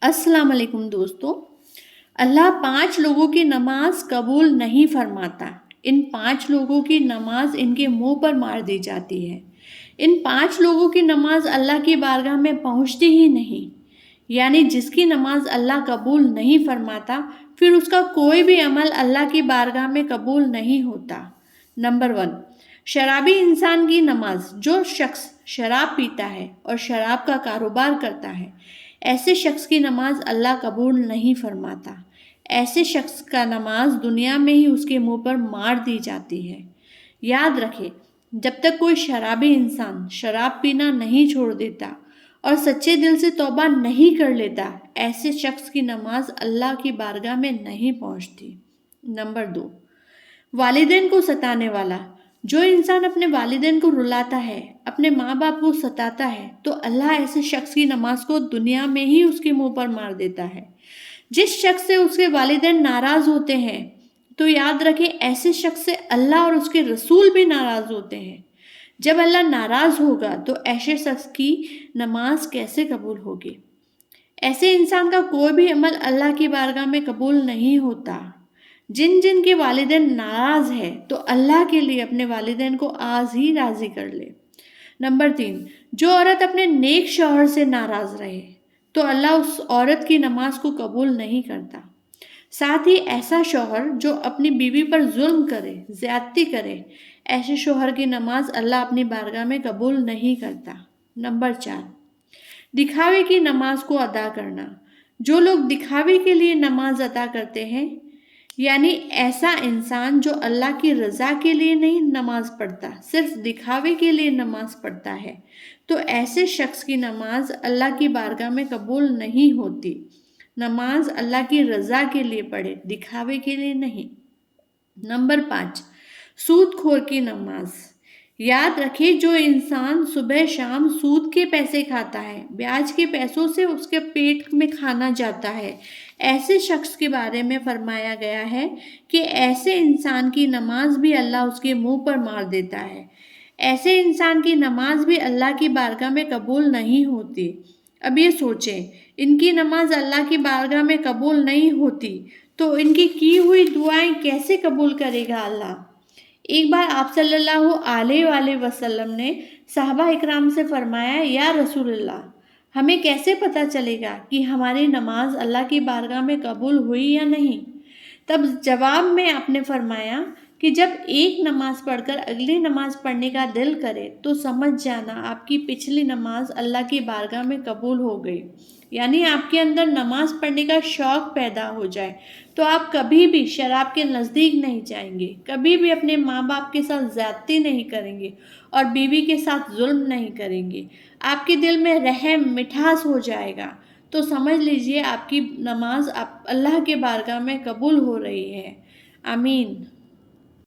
अस्सलाम वालेकुम दोस्तों। अल्लाह 5 लोगों की नमाज कबूल नहीं फरमाता। इन 5 लोगों की नमाज इनके मुंह पर मार दी जाती है। इन 5 लोगों की नमाज अल्लाह की बारगाह में पहुंचती ही नहीं। यानी जिसकी नमाज अल्लाह कबूल नहीं फरमाता, फिर उसका कोई भी अमल अल्लाह की बारगाह में कबूल नहीं होता। नंबर 1, शराबी इंसान की नमाज। जो शख्स शराब पीता है और शराब का कारोबार करता है, ऐसे शख्स की नमाज अल्लाह कबूल नहीं फरमाता। ऐसे शख्स का नमाज दुनिया में ही उसके मुंह पर मार दी जाती है। याद रखें, जब तक कोई शराबी इंसान शराब पीना नहीं छोड़ देता और सच्चे दिल से तौबा नहीं कर लेता, ऐसे शख्स की नमाज अल्लाह की बारगाह में नहीं पहुंचती। नंबर 2, वालिदैन को सताने वाला। जो इंसान अपने वालिदैन को रुलाता है, अपने माँ बाप को सताता है, तो अल्लाह ऐसे शख्स की नमाज को दुनिया में ही उसके मुंह पर मार देता है। जिस शख्स से उसके वालिदैन नाराज होते हैं, तो याद रखें ऐसे शख्स से अल्लाह और उसके रसूल भी नाराज होते हैं। जब अल्लाह नाराज होगा तो ऐसे शख्स की नमाज कैसे कबूल होगी? ऐसे इंसान का कोई भी अमल अल्लाह की बारगाह में कबूल नहीं होता। जिन जिन के वालिदैन नाराज है, तो अल्लाह के लिए अपने वालिदैन को आज ही राजी कर ले। नंबर 3, जो औरत अपने नेक शौहर से नाराज रहे, तो अल्लाह उस औरत की नमाज को कबूल नहीं करता। साथ ही ऐसा शौहर जो अपनी बीवी पर जुल्म करे, ज्यादती करे, ऐसे शौहर की नमाज अल्लाह अपनी बारगाह में कबूल नहीं करता। नंबर 4, दिखावे की नमाज को अदा करना। जो लोग दिखावे के लिए नमाज अदा करते हैं, यानी ऐसा इंसान जो अल्लाह की रज़ा के लिए नहीं नमाज पढ़ता, सिर्फ दिखावे के लिए नमाज पढ़ता है, तो ऐसे शख्स की नमाज अल्लाह की बारगाह में कबूल नहीं होती। नमाज अल्लाह की रज़ा के लिए पढ़े, दिखावे के लिए नहीं। नंबर 5, सूदखोर की नमाज। याद रखिए, जो इंसान सुबह शाम सूद के पैसे खाता है, ब्याज के पैसों से उसके पेट में खाना जाता है, ऐसे शख्स के बारे में फरमाया गया है कि ऐसे इंसान की नमाज भी अल्लाह उसके मुंह पर मार देता है। ऐसे इंसान की नमाज भी अल्लाह की बारगाह में कबूल नहीं होती। अब ये सोचें, इनकी नमाज अल्लाह की बारगाह में कबूल नहीं होती, तो इनकी की हुई दुआएं कैसे कबूल करेगा अल्लाह? एक बार आप सल्लल्लाहु अलैहि वसल्लम ने सहाबा इकराम से फरमाया, या रसूलल्लाह, हमें कैसे पता चलेगा कि हमारी नमाज अल्लाह की बारगाह में कबूल हुई या नहीं? तब जवाब में आपने फरमाया कि जब एक नमाज पढ़कर अगली नमाज पढ़ने का दिल करे, तो समझ जाना आपकी पिछली नमाज अल्लाह की बारगाह में कबूल हो गई। यानी आपके अंदर नमाज पढ़ने का शौक़ पैदा हो जाए, तो आप कभी भी शराब के नज़दीक नहीं जाएंगे, कभी भी अपने माँ बाप के साथ ज़्यादती नहीं करेंगे और बीवी के साथ जुल्म नहीं करेंगे। आपके दिल में रहम मिठास हो जाएगा, तो समझ लीजिए आपकी नमाज आप अल्लाह के बारगाह में कबूल हो रही है। आमीन।